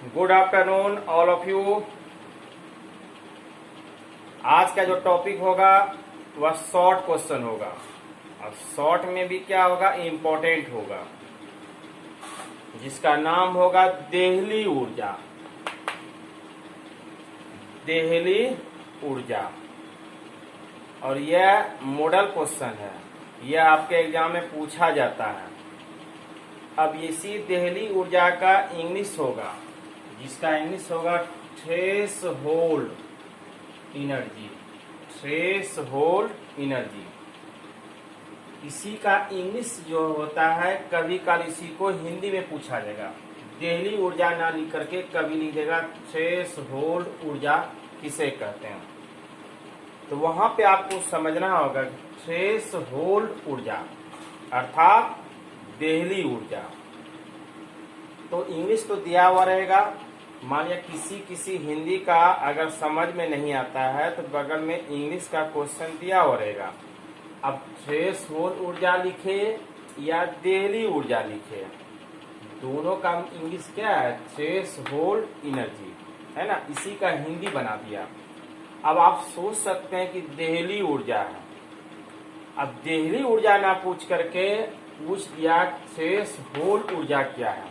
Good afternoon all of you. आज का जो टॉपिक होगा वह शॉर्ट क्वेश्चन होगा और शॉर्ट में भी क्या होगा, इम्पोर्टेंट होगा, जिसका नाम होगा देहली ऊर्जा। देहली ऊर्जा और यह मॉडल क्वेश्चन है, यह आपके एग्जाम में पूछा जाता है। अब इसी देहली ऊर्जा का इंग्लिश होगा, जिसका इंग्लिश होगा trace hold energy. Trace hold energy, इसी का इंग्लिश जो होता है, कभी कभी इसी को हिंदी में पूछा जाएगा। देहली ऊर्जा ना लिख करके कभी लिख देगा ट्रेस होल्ड ऊर्जा किसे कहते हैं। तो वहां पे आपको समझना होगा ट्रेस होल्ड ऊर्जा अर्थात देहली ऊर्जा। तो इंग्लिश तो दिया हुआ रहेगा। मान लिया किसी हिंदी का अगर समझ में नहीं आता है तो बगल में इंग्लिश का क्वेश्चन दिया हुआ रहेगा। अब ट्रेस होल्ड ऊर्जा लिखे या देहली ऊर्जा लिखे, दोनों का इंग्लिश क्या है, ट्रेस होल्ड एनर्जी है ना, इसी का हिंदी बना दिया। अब आप सोच सकते हैं कि देहली ऊर्जा है। अब देहली ऊर्जा ना पूछ करके पूछ दिया ट्रेस होल्ड ऊर्जा क्या है।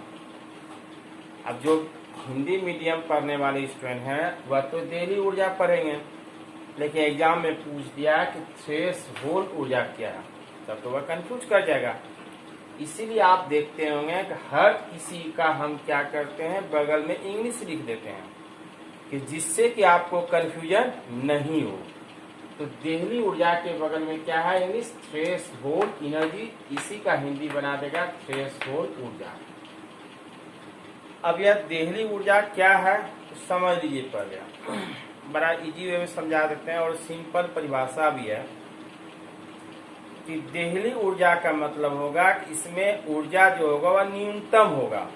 अब जो हिंदी मीडियम पढ़ने वाले स्टूडेंट हैं वह तो देहली ऊर्जा पढ़ेंगे, लेकिन एग्जाम में पूछ दिया कि ट्रेस होल्ड ऊर्जा क्या है, तब तो वह कंफ्यूज कर जाएगा। इसीलिए आप देखते होंगे कि हर किसी का हम क्या करते हैं, बगल में इंग्लिश लिख देते हैं कि जिससे कि आपको कंफ्यूजन नहीं हो। तो देहली ऊर्जा के बगल में क्या है, इंग्लिश ट्रेस होल्ड एनर्जी, इसी का हिंदी बना देगा ट्रेस होल्ड ऊर्जा। अब यह देहली ऊर्जा क्या है तो समझ लीजिए पहले, बड़ा इजी वे में समझा देते हैं और सिंपल परिभाषा भी है कि देहली ऊर्जा का मतलब होगा कि इसमें ऊर्जा जो होगा वह न्यूनतम होगा।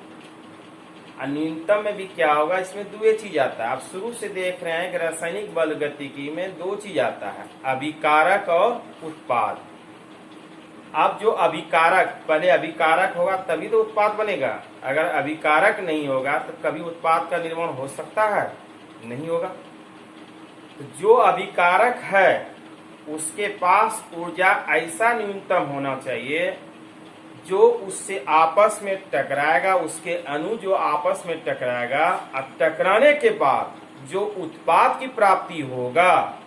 और न्यूनतम में भी क्या होगा, इसमें दो चीज आता है। आप शुरू से देख रहे हैं कि रासायनिक बल गतिकी में दो चीज आता है, अभिकारक और उत्पाद। अब जो अभिकारक, पहले अभिकारक होगा तभी तो उत्पाद बनेगा। अगर अभिकारक नहीं होगा तो कभी उत्पाद का निर्माण हो सकता है, नहीं होगा। तो जो अभिकारक है उसके पास ऊर्जा ऐसा न्यूनतम होना चाहिए जो उससे आपस में टकराएगा, उसके अणु जो आपस में टकराएगा और टकराने के बाद जो उत्पाद की प्राप्ति होगा,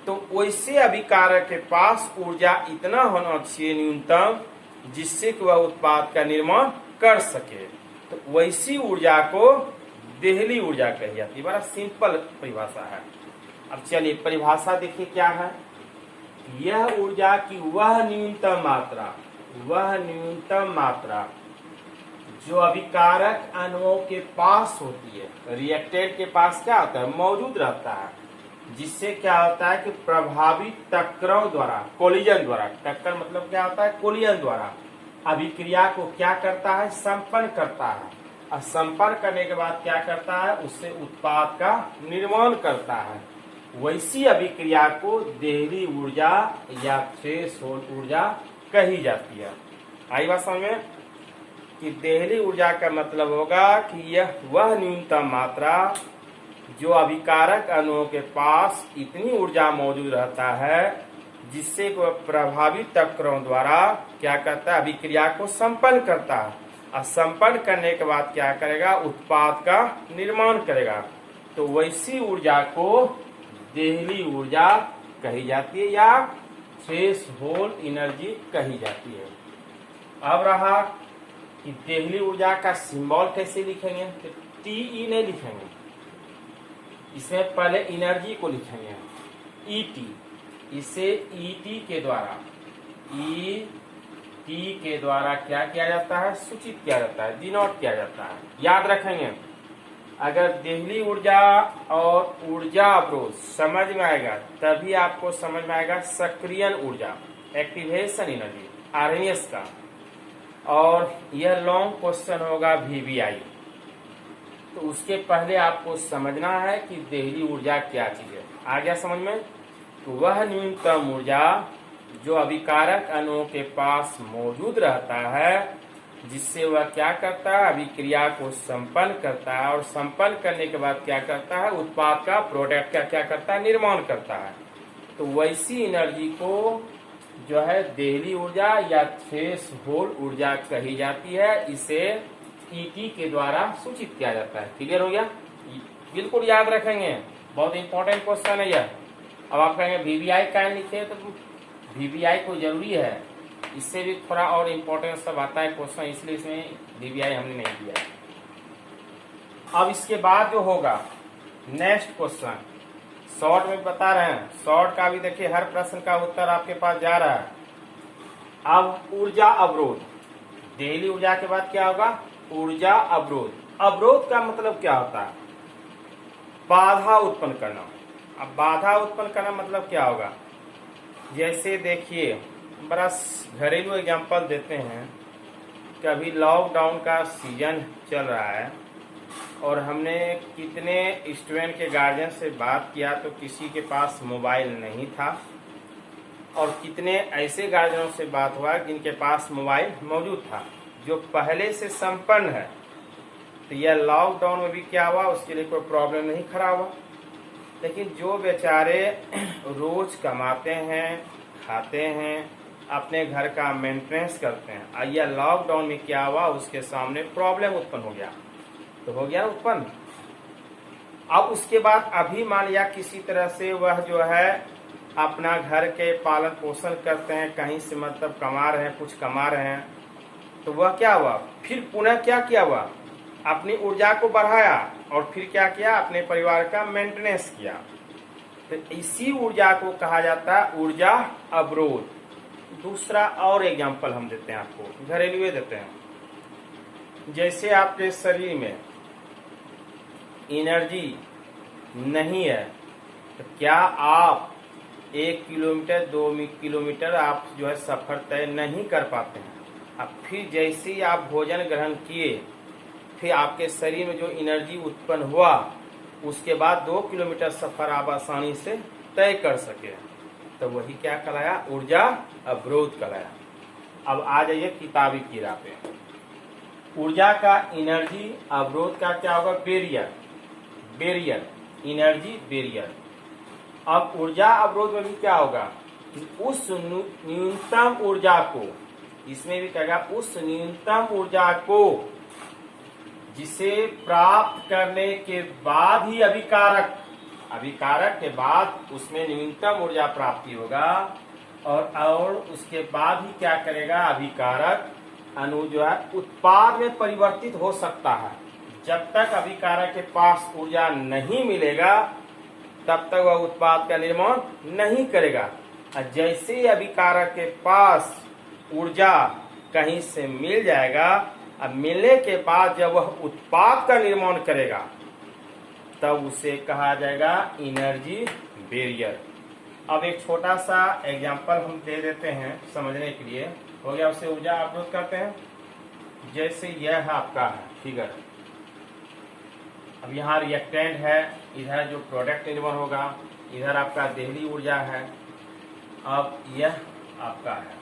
तो वैसे अभिकारक के पास ऊर्जा इतना होना चाहिए न्यूनतम जिससे कि वह उत्पाद का निर्माण कर सके। तो वैसी ऊर्जा को देहली ऊर्जा कही जाती है। बड़ा सिंपल परिभाषा है। अब चलिए परिभाषा देखिए क्या है। यह ऊर्जा की वह न्यूनतम मात्रा जो अभिकारक अणुओं के पास होती है, रिएक्टेंट के पास क्या होता है, मौजूद रहता है, जिससे क्या होता है कि प्रभावी टक्करों द्वारा, कोलिजन द्वारा, टक्कर मतलब क्या होता है, कोलिजन द्वारा अभिक्रिया को क्या करता है, संपन्न करता है। और संपन्न करने के बाद क्या करता है, उससे उत्पाद का निर्माण करता है। वैसी अभिक्रिया को देहली ऊर्जा या ट्रेस होल्ड ऊर्जा कही जाती है। आई बात समझ में कि देहली ऊर्जा का मतलब होगा कि यह वह न्यूनतम मात्रा जो अभिकारक अणुओं के पास इतनी ऊर्जा मौजूद रहता है जिससे वह प्रभावी टक्करों द्वारा क्या करता है, अभिक्रिया को संपन्न करता है। और संपन्न करने के बाद क्या करेगा, उत्पाद का निर्माण करेगा। तो वैसी ऊर्जा को देहली ऊर्जा कही जाती है या ट्रेस होल्ड एनर्जी कही जाती है। अब रहा कि देहली ऊर्जा का सिंबल कैसे लिखेंगे, तो टीई नहीं लिखेंगे, इसमें पहले एनर्जी को लिखेंगे ईटी। इसे ईटी के द्वारा, ईटी के द्वारा क्या किया जाता है, सूचित किया जाता है, डिनोट किया जाता है। याद रखेंगे, अगर देहली ऊर्जा और ऊर्जा अवरोध समझ में आएगा तभी आपको समझ में आएगा सक्रियण ऊर्जा, एक्टिवेशन एनर्जी, आरएनएस का। और यह लॉन्ग क्वेश्चन होगा वीवीआई। तो उसके पहले आपको समझना है कि देहली ऊर्जा क्या चीज है। आ गया समझ में। तो वह न्यूनतम ऊर्जा जो अभिकारक अणुओं के पास मौजूद रहता है जिससे वह क्या करता है, अभिक्रिया को संपन्न करता है, और संपन्न करने के बाद क्या करता है, उत्पाद का, प्रोडक्ट का क्या करता है, निर्माण करता है। तो वैसी एनर्जी को जो है देहली ऊर्जा या थ्रेशोल्ड ऊर्जा कही जाती है। इसे ईटी के द्वारा सूचित किया जाता है। क्लियर हो गया? बिल्कुल याद रखेंगे, बहुत इंपॉर्टेंट क्वेश्चन है यह। अब आप कहेंगे वीवीआई क्या लिखे, तो वीवीआई को जरूरी है, इससे भी थोड़ा और इम्पोर्टेंट सब आता है क्वेश्चन, इसलिए इसमें वीवीआई हमने नहीं दिया। अब इसके बाद जो होगा नेक्स्ट क्वेश्चन, शॉर्ट में बता रहे हैं, शॉर्ट का भी देखिए हर प्रश्न का उत्तर आपके पास जा रहा है। अब ऊर्जा अवरोध, देहली ऊर्जा के बाद क्या होगा, ऊर्जा अवरोध। अवरोध का मतलब क्या होता है, बाधा उत्पन्न करना। अब बाधा उत्पन्न करना मतलब क्या होगा, जैसे देखिए बड़ा घरेलू एग्जांपल देते हैं कि अभी लॉकडाउन का सीजन चल रहा है और हमने कितने स्टूडेंट के गार्जियन से बात किया तो किसी के पास मोबाइल नहीं था, और कितने ऐसे गार्जियनों से बात हुआ जिनके पास मोबाइल मौजूद था, जो पहले से संपन्न है। तो यह लॉकडाउन में भी क्या हुआ, उसके लिए कोई प्रॉब्लम नहीं खड़ा हुआ। लेकिन जो बेचारे रोज कमाते हैं, खाते हैं, अपने घर का मेंटेनेंस करते हैं, यह लॉकडाउन में क्या हुआ, उसके सामने प्रॉब्लम उत्पन्न हो गया। तो हो गया उत्पन्न। अब उसके बाद अभी मान लिया किसी तरह से वह जो है अपना घर के पालन पोषण करते हैं, कहीं से मतलब कमा रहे हैं, कुछ कमा रहे हैं, तो वह क्या हुआ, फिर पुनः क्या किया हुआ, अपनी ऊर्जा को बढ़ाया और फिर क्या किया, अपने परिवार का मेंटेनेंस किया। तो इसी ऊर्जा को कहा जाता है ऊर्जा अवरोध। दूसरा और एग्जांपल हम देते हैं आपको, घरेलू देते हैं। जैसे आपके शरीर में एनर्जी नहीं है, तो क्या आप 1 किलोमीटर 2 किलोमीटर आप जो है सफर तय नहीं कर पाते हैं। अब फिर जैसे ही आप भोजन ग्रहण किए, फिर आपके शरीर में जो एनर्जी उत्पन्न हुआ, उसके बाद 2 किलोमीटर सफर आप आसानी से तय कर सके, तो वही क्या कहलाया, ऊर्जा अवरोध कहलाया। अब आ जाइए किताबी कीड़ा पे। ऊर्जा का एनर्जी अवरोध का क्या होगा, बैरियर, बैरियर, एनर्जी बैरियर। अब ऊर्जा अवरोध में भी क्या होगा, उस न्यूनतम ऊर्जा को, इसमें भी कहेगा उस न्यूनतम ऊर्जा को जिसे प्राप्त करने के बाद ही अभिकारक, अभिकारक के बाद उसमें न्यूनतम ऊर्जा प्राप्ति होगा, और उसके बाद ही क्या करेगा, अभिकारक अणु जो है उत्पाद में परिवर्तित हो सकता है। जब तक अभिकारक के पास ऊर्जा नहीं मिलेगा तब तक वह उत्पाद का निर्माण नहीं करेगा। और जैसे ही अभिकारक के पास ऊर्जा कहीं से मिल जाएगा, अब मिलने के बाद जब वह उत्पाद का निर्माण करेगा तब उसे कहा जाएगा एनर्जी बैरियर। अब एक छोटा सा एग्जांपल हम दे देते हैं समझने के लिए, हो गया, उसे ऊर्जा अवरोध करते हैं। जैसे यह है आपका फिगर, अब यहाँ रिएक्टेंट है, इधर जो प्रोडक्ट निर्माण होगा, इधर आपका देहली ऊर्जा है। अब यह आपका है,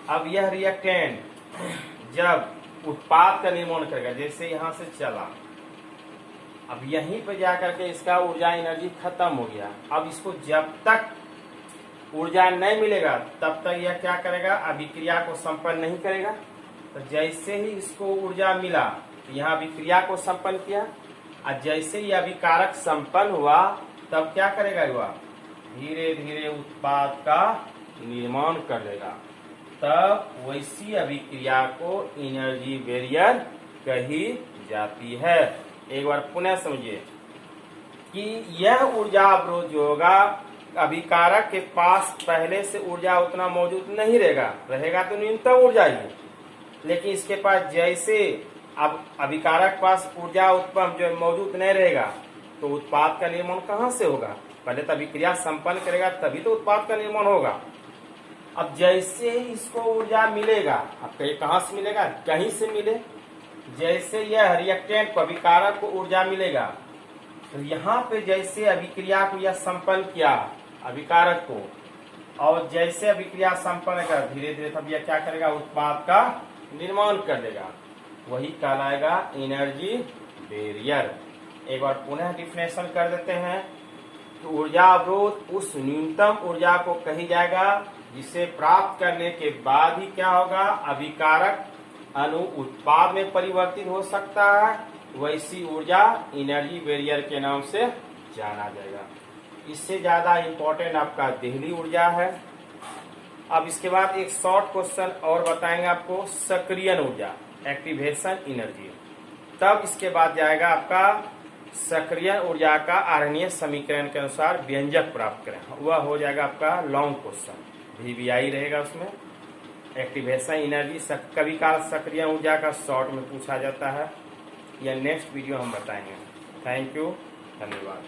अब यह रिएक्टेंट जब उत्पाद का निर्माण करेगा, जैसे यहाँ से चला, अब यहीं पे जाकर के इसका ऊर्जा एनर्जी खत्म हो गया। अब इसको जब तक ऊर्जा नहीं मिलेगा तब तक यह क्या करेगा, अभिक्रिया को संपन्न नहीं करेगा। तो जैसे ही इसको ऊर्जा मिला, यहाँ अभिक्रिया को संपन्न किया, और जैसे ही अभिकारक संपन्न हुआ तब क्या करेगा, हुआ धीरे धीरे उत्पाद का निर्माण कर लेगा। तब वैसी अभिक्रिया को एनर्जी बैरियर कही जाती है। एक बार पुनः समझिए कि यह ऊर्जा अवरोध जो होगा, अभिकारक के पास पहले से ऊर्जा उतना मौजूद नहीं रहेगा, रहेगा तो न्यूनतम ऊर्जा ही, लेकिन इसके पास जैसे अब अभिकारक पास ऊर्जा उत्पन्न जो मौजूद नहीं रहेगा तो उत्पाद का निर्माण कहाँ से होगा, पहले तो अभिक्रिया संपन्न करेगा तभी तो उत्पाद का निर्माण होगा। अब जैसे ही इसको ऊर्जा मिलेगा, अब कहाँ से मिलेगा, कहीं से मिले, जैसे यह रिएक्टेंट को, अभिकारक को ऊर्जा मिलेगा, तो यहाँ पे जैसे अभिक्रिया को यह संपन्न किया अभिकारक को, और जैसे अभिक्रिया संपन्न कर धीरे धीरे तब यह क्या करेगा, उत्पाद का निर्माण कर देगा, वही कहलाएगा एनर्जी बैरियर। एक बार पुनः डिफिनेशन कर देते हैं कि ऊर्जा अवरोध उस न्यूनतम ऊर्जा को कही जाएगा जिसे प्राप्त करने के बाद ही क्या होगा, अभिकारक अणु उत्पाद में परिवर्तित हो सकता है, वैसी ऊर्जा एनर्जी बैरियर के नाम से जाना जाएगा। इससे ज्यादा इंपॉर्टेंट आपका देहली ऊर्जा है। अब इसके बाद एक शॉर्ट क्वेश्चन और बताएंगे आपको, सक्रियण ऊर्जा, एक्टिवेशन एनर्जी। तब इसके बाद जाएगा आपका सक्रियण ऊर्जा का आरणीय समीकरण के अनुसार व्यंजक प्राप्त करें, वह हो जाएगा आपका लॉन्ग क्वेश्चन, VVI रहेगा उसमें। एक्टिवेशन एनर्जी कभी काल सक्रिय ऊर्जा का शॉर्ट में पूछा जाता है, यह नेक्स्ट वीडियो हम बताएंगे। थैंक यू, धन्यवाद।